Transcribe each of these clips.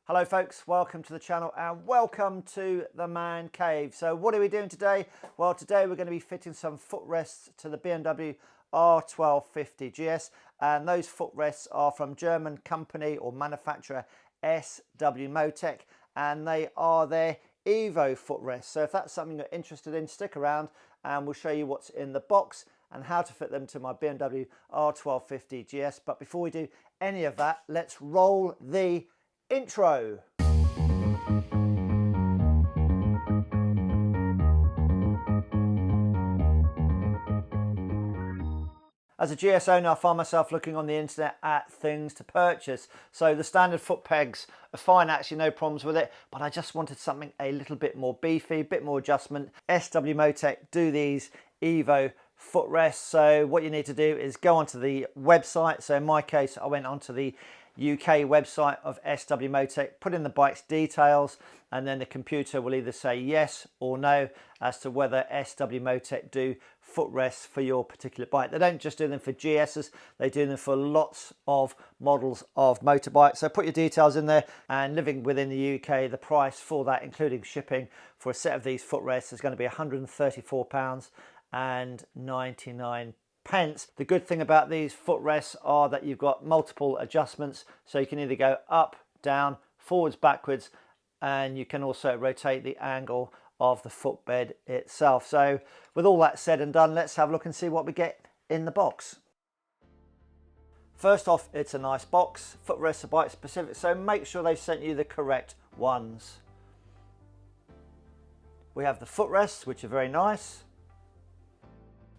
Hello folks, welcome to the channel and welcome to the man cave. So what are we doing today? Well, today we're going to be fitting some footrests to the BMW R1250GS, and those footrests are from German company or manufacturer SW-Motech, and they are their EVO footrests. So if that's something you're interested in, stick around and we'll show you what's in the box and how to fit them to my BMW R1250GS. But before we do any of that, let's roll the intro. As a GS owner, I find myself looking on the internet at things to purchase. So the standard foot pegs are fine, actually no problems with it, but I just wanted something a little bit more beefy, a bit more adjustment. SW-Motech do these EVO footrests. So what you need to do is go onto the website. So in my case, I went onto the UK website of SW-Motech, put in the bike's details, and then the computer will either say yes or no as to whether SW-Motech do footrests for your particular bike. They don't just do them for GSs, they do them for lots of models of motorbikes. So put your details in there, and living within the UK, the price for that, including shipping, for a set of these footrests is going to be £134.99. The good thing about these footrests are that you've got multiple adjustments, so you can either go up, down, forwards, backwards, and you can also rotate the angle of the footbed itself. So with all that said and done, let's have a look and see what we get in the box. First off, it's a nice box. Footrests are bike specific, so make sure they've sent you the correct ones. We have the footrests, which are very nice.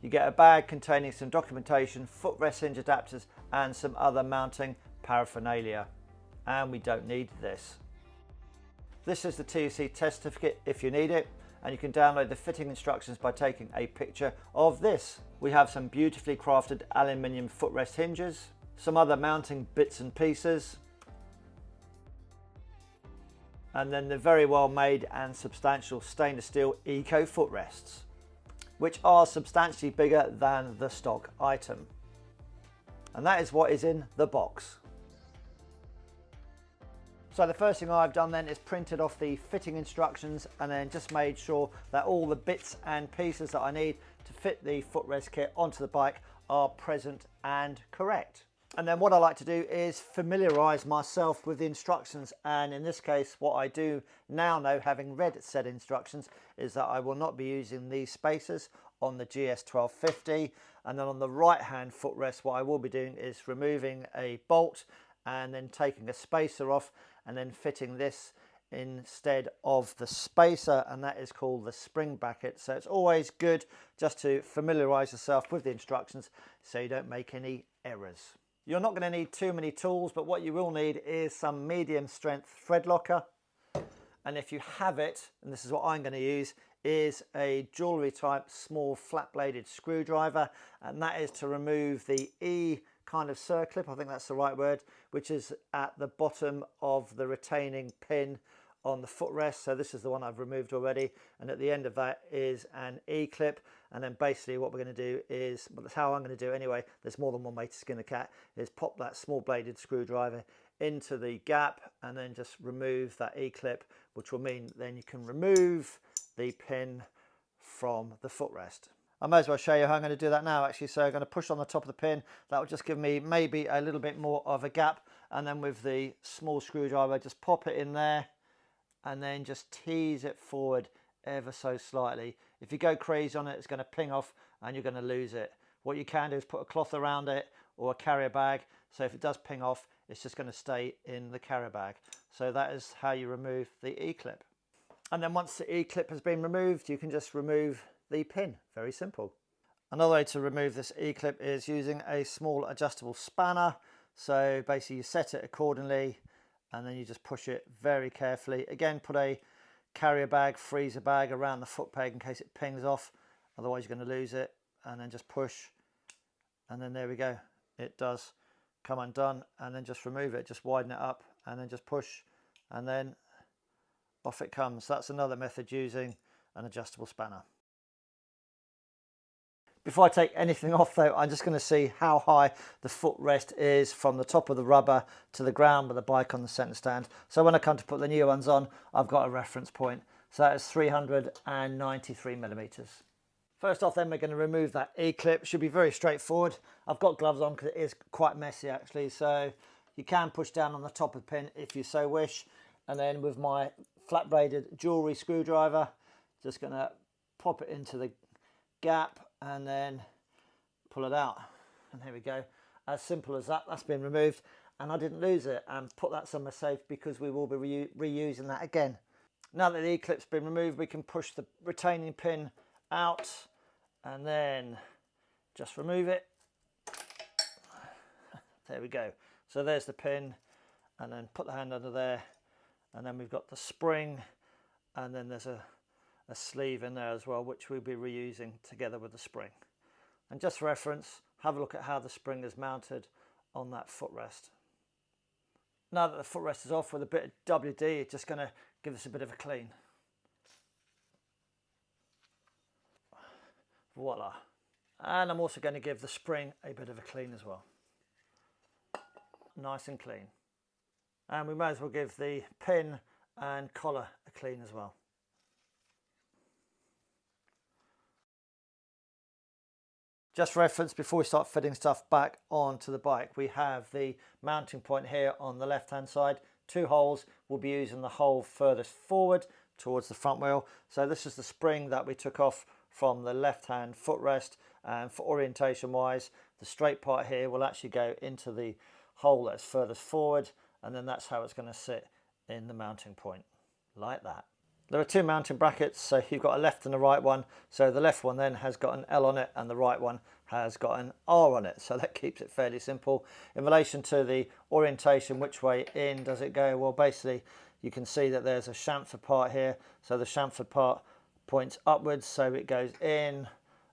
You get a bag containing some documentation, footrest hinge adapters, and some other mounting paraphernalia. And we don't need this. This is the TUC test certificate if you need it, and you can download the fitting instructions by taking a picture of this. We have some beautifully crafted aluminium footrest hinges, some other mounting bits and pieces, and then the very well made and substantial stainless steel eco footrests, which are substantially bigger than the stock item. And that is what is in the box. So the first thing I've done then is printed off the fitting instructions and then just made sure that all the bits and pieces that I need to fit the footrest kit onto the bike are present and correct. And then what I like to do is familiarise myself with the instructions, and in this case what I do now know, having read said instructions, is that I will not be using these spacers on the GS 1250, and then on the right hand footrest what I will be doing is removing a bolt and then taking a spacer off and then fitting this instead of the spacer, and that is called the spring bracket. So it's always good just to familiarise yourself with the instructions so you don't make any errors. You're not going to need too many tools, but what you will need is some medium strength thread locker. And if you have it, and this is what I'm going to use, is a jewellery type small flat bladed screwdriver, and that is to remove the E kind of circlip, I think that's the right word, which is at the bottom of the retaining pin on the footrest. So this is the one I've removed already, and at the end of that is an E-clip. And then basically what we're going to do is, well, that's how I'm going to do it anyway, there's more than one way to skin a cat, is pop that small bladed screwdriver into the gap and then just remove that E-clip, which will mean then you can remove the pin from the footrest. I may as well show you how I'm going to do that now actually. So I'm going to push on the top of the pin, that will just give me maybe a little bit more of a gap, and then with the small screwdriver just pop it in there and then just tease it forward ever so slightly. If you go crazy on it, it's going to ping off and you're going to lose it. What you can do is put a cloth around it or a carrier bag, so if it does ping off, it's just going to stay in the carrier bag. So that is how you remove the E-clip. And then once the E-clip has been removed, you can just remove the pin. Very simple. Another way to remove this E-clip is using a small adjustable spanner. So basically you set it accordingly and then you just push it very carefully. Again, put a carrier bag, freezer bag around the foot peg in case it pings off, otherwise you're going to lose it, and then just push, and then there we go, it does come undone, and then just remove it, just widen it up and then just push, and then off it comes. That's another method, using an adjustable spanner. Before I take anything off though, I'm just going to see how high the footrest is from the top of the rubber to the ground with the bike on the centre stand. So when I come to put the new ones on, I've got a reference point. So that is 393 millimeters. First off then, we're going to remove that E-clip. Should be very straightforward. I've got gloves on because it is quite messy actually. So you can push down on the top of the pin if you so wish. And then with my flat braided jewellery screwdriver, just going to pop it into the gap and then pull it out. And here we go. As simple as that. That's been removed. And I didn't lose it and put that somewhere safe because we will be reusing that again. Now that the E-clip's been removed, we can push the retaining pin out and then just remove it. There we go. So there's the pin, and then put the hand under there, and then we've got the spring, and then there's a sleeve in there as well, which we'll be reusing together with the spring. And just for reference, have a look at how the spring is mounted on that footrest. Now that the footrest is off with a bit of WD, it's just going to give us a bit of a clean. Voila. And I'm also going to give the spring a bit of a clean as well. Nice and clean. And we may as well give the pin and collar a clean as well. Just for reference, before we start fitting stuff back onto the bike, we have the mounting point here on the left hand side. 2 holes. We'll be using the hole furthest forward towards the front wheel. So this is the spring that we took off from the left hand footrest, and for orientation wise, the straight part here will actually go into the hole that's furthest forward, and then that's how it's going to sit in the mounting point, like that. There are 2 mounting brackets, so you've got a left and a right one. So the left one then has got an L on it and the right one has got an R on it. So that keeps it fairly simple. In relation to the orientation, which way in does it go? Well, basically you can see that there's a chamfer part here. So the chamfer part points upwards, so it goes in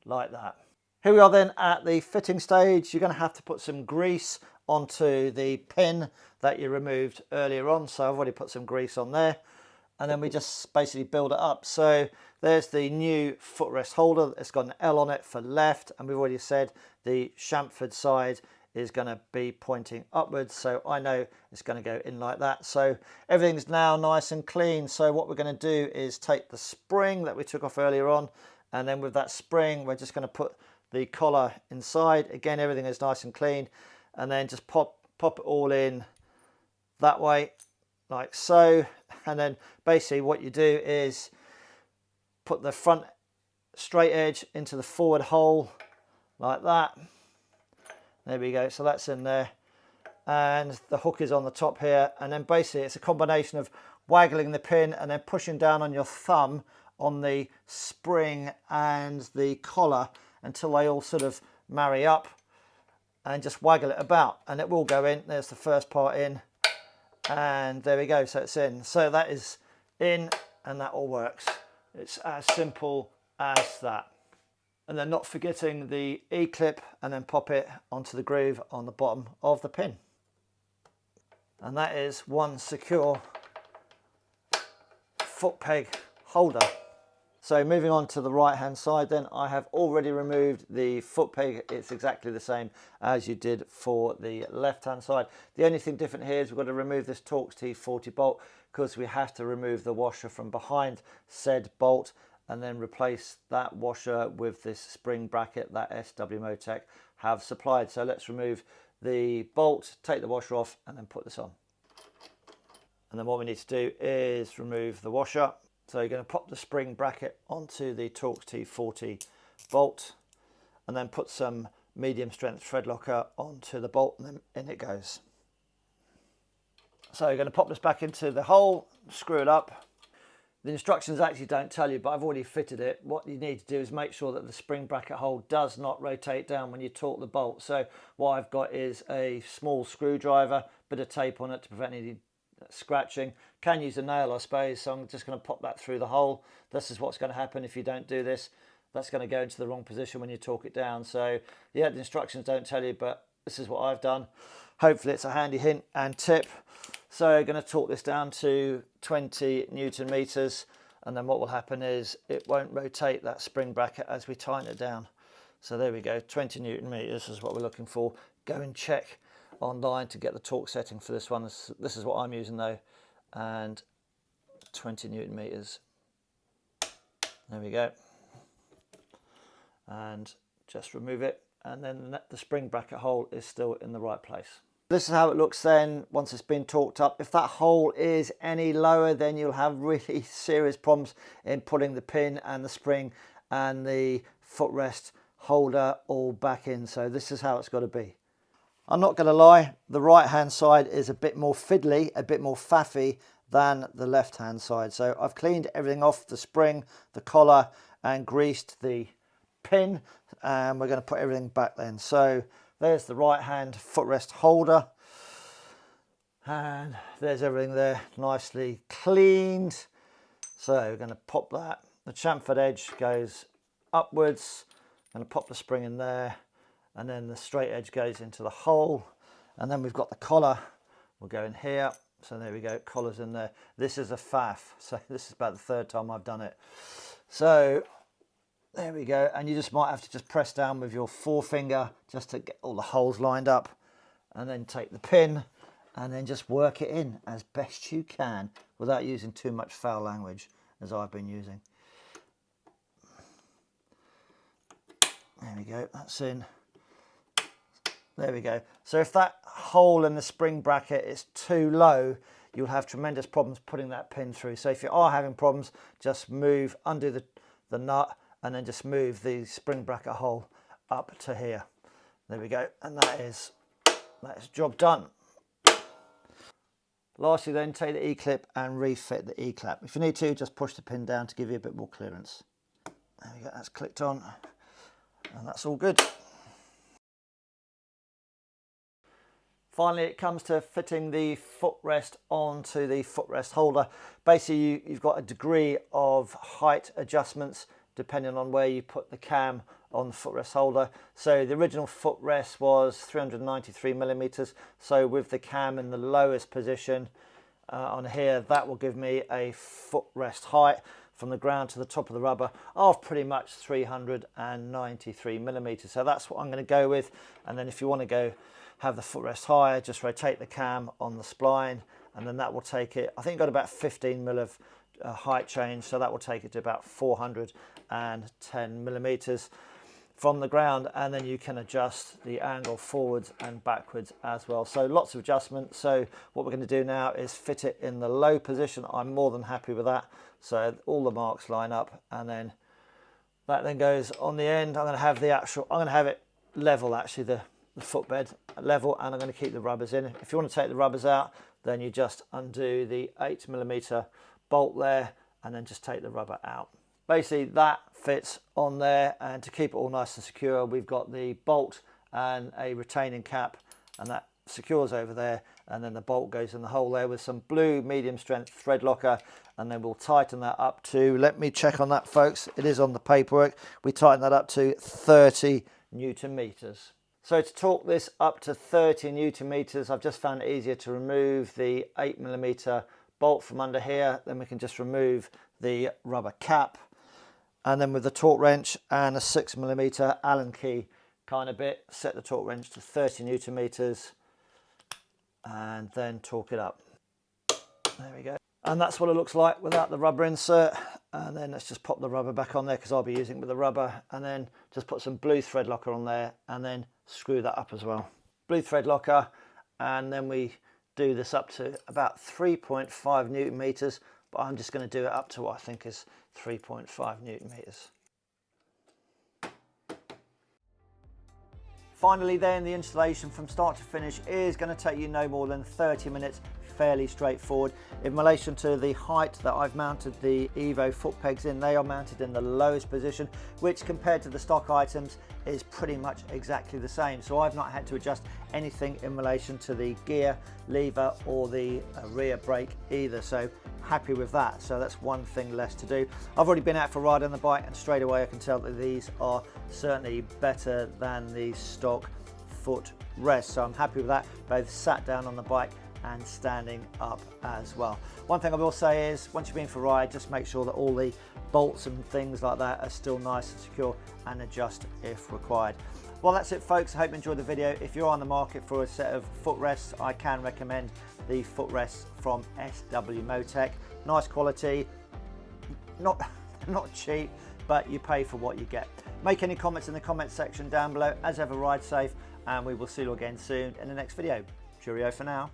like that. Here we are then at the fitting stage. You're going to have to put some grease onto the pin that you removed earlier on. So I've already put some grease on there. And then we just basically build it up. So there's the new footrest holder. It's got an L on it for left, and we've already said the chamfered side is going to be pointing upwards, so I know it's going to go in like that. So everything's now nice and clean. So what we're going to do is take the spring that we took off earlier on, and then with that spring we're just going to put the collar inside. Again, everything is nice and clean, and then just pop it all in that way, like so. And then basically what you do is put the front straight edge into the forward hole like that. There we go. So that's in there, and the hook is on the top here. And then basically it's a combination of waggling the pin and then pushing down on your thumb on the spring and the collar until they all sort of marry up, and just waggle it about and it will go in. There's the first part in, and there we go. So it's in. So that is in, and that all works. It's as simple as that. And then not forgetting the E-clip, and then pop it onto the groove on the bottom of the pin. And that is one secure foot peg holder. So moving on to the right hand side then, I have already removed the foot peg. It's exactly the same as you did for the left hand side. The only thing different here is we've got to remove this Torx T40 bolt, because we have to remove the washer from behind said bolt and then replace that washer with this spring bracket that SW-Motech have supplied. So let's remove the bolt, take the washer off, and then put this on. And then what we need to do is remove the washer. So you're going to pop the spring bracket onto the Torx T40 bolt, and then put some medium strength thread locker onto the bolt, and then in it goes. So you're going to pop this back into the hole, screw it up. The instructions actually don't tell you, but I've already fitted it. What you need to do is make sure that the spring bracket hole does not rotate down when you torque the bolt. So what I've got is a small screwdriver, bit of tape on it to prevent any scratching. Can use a nail, I suppose, so I'm just going to pop that through the hole. This is what's going to happen if you don't do this. That's going to go into the wrong position when you torque it down. So yeah, the instructions don't tell you, but this is what I've done. Hopefully it's a handy hint and tip. So I'm going to torque this down to 20 Newton meters, and then what will happen is it won't rotate that spring bracket as we tighten it down. So there we go, 20 Newton meters is what we're looking for. Go and check online to get the torque setting for this one. This is what I'm using though, and 20 Newton meters. There we go. And just remove it, and then the spring bracket hole is still in the right place. This is how it looks then once it's been torqued up. If that hole is any lower, then you'll have really serious problems in putting the pin and the spring and the footrest holder all back in. So this is how it's got to be. I'm not going to lie, the right hand side is a bit more fiddly, a bit more faffy than the left hand side. So I've cleaned everything off, the spring, the collar, and greased the pin, and we're going to put everything back then. So there's the right hand footrest holder, and there's everything there nicely cleaned. So we're going to pop that. The chamfered edge goes upwards. I'm going to pop the spring in there, and then the straight edge goes into the hole, and then we've got the collar will go in here. So there we go, collar's in there. This is a faff, so this is about the third time I've done it. So there we go, and you just might have to just press down with your forefinger just to get all the holes lined up, and then take the pin and then just work it in as best you can without using too much foul language as I've been using. There we go, that's in. There we go. So if that hole in the spring bracket is too low, you'll have tremendous problems putting that pin through. So if you are having problems, just undo the nut, and then just move the spring bracket hole up to here. There we go, and that is job done. Lastly then, take the E-clip and refit the E-clap. If you need to, just push the pin down to give you a bit more clearance. There we go, that's clicked on, and that's all good. Finally, it comes to fitting the footrest onto the footrest holder. Basically, you've got a degree of height adjustments depending on where you put the cam on the footrest holder. So the original footrest was 393 millimeters. So with the cam in the lowest position on here, that will give me a footrest height from the ground to the top of the rubber of pretty much 393 millimeters. So that's what I'm going to go with. And then if you want to have the footrest higher, just rotate the cam on the spline, and then that will take it, I think got about 15 mil of height change, so that will take it to about 410 millimeters from the ground, and then you can adjust the angle forwards and backwards as well. So lots of adjustments. So what we're going to do now is fit it in the low position. I'm more than happy with that. So all the marks line up, and then that then goes on the end. I'm going to have it level, actually, the footbed level, and I'm going to keep the rubbers in. If you want to take the rubbers out, then you just undo the 8mm bolt there, and then just take the rubber out. Basically that fits on there, and to keep it all nice and secure, we've got the bolt and a retaining cap, and that secures over there, and then the bolt goes in the hole there with some blue medium strength thread locker, and then we'll tighten that up to, let me check on that folks, it is on the paperwork, we tighten that up to 30 Newton meters. So to torque this up to 30 Newton meters, I've just found it easier to remove the 8mm bolt from under here. Then we can just remove the rubber cap, and then with the torque wrench and a 6mm Allen key kind of bit, set the torque wrench to 30 Newton meters, and then torque it up. There we go. And that's what it looks like without the rubber insert. And then let's just pop the rubber back on there, because I'll be using it with the rubber, and then just put some blue thread locker on there, and then screw that up as well. Blue thread locker, and then we do this up to about 3.5 Newton meters, but I'm just going to do it up to what I think is 3.5 Newton meters. Finally then, the installation from start to finish is going to take you no more than 30 minutes, fairly straightforward. In relation to the height that I've mounted the EVO foot pegs in, they are mounted in the lowest position, which compared to the stock items is pretty much exactly the same. So I've not had to adjust anything in relation to the gear, lever or the rear brake either. So happy with that. So that's one thing less to do. I've already been out for a ride on the bike, and straight away I can tell that these are certainly better than the stock foot rests. So I'm happy with that. Both sat down on the bike and standing up as well. One thing I will say is, once you've been for a ride, just make sure that all the bolts and things like that are still nice and secure, and adjust if required. Well, that's it folks, I hope you enjoyed the video. If you're on the market for a set of footrests, I can recommend the footrests from SW-Motech. Nice quality, not cheap, but you pay for what you get. Make any comments in the comments section down below. As ever, ride safe, and we will see you again soon in the next video. Cheerio for now.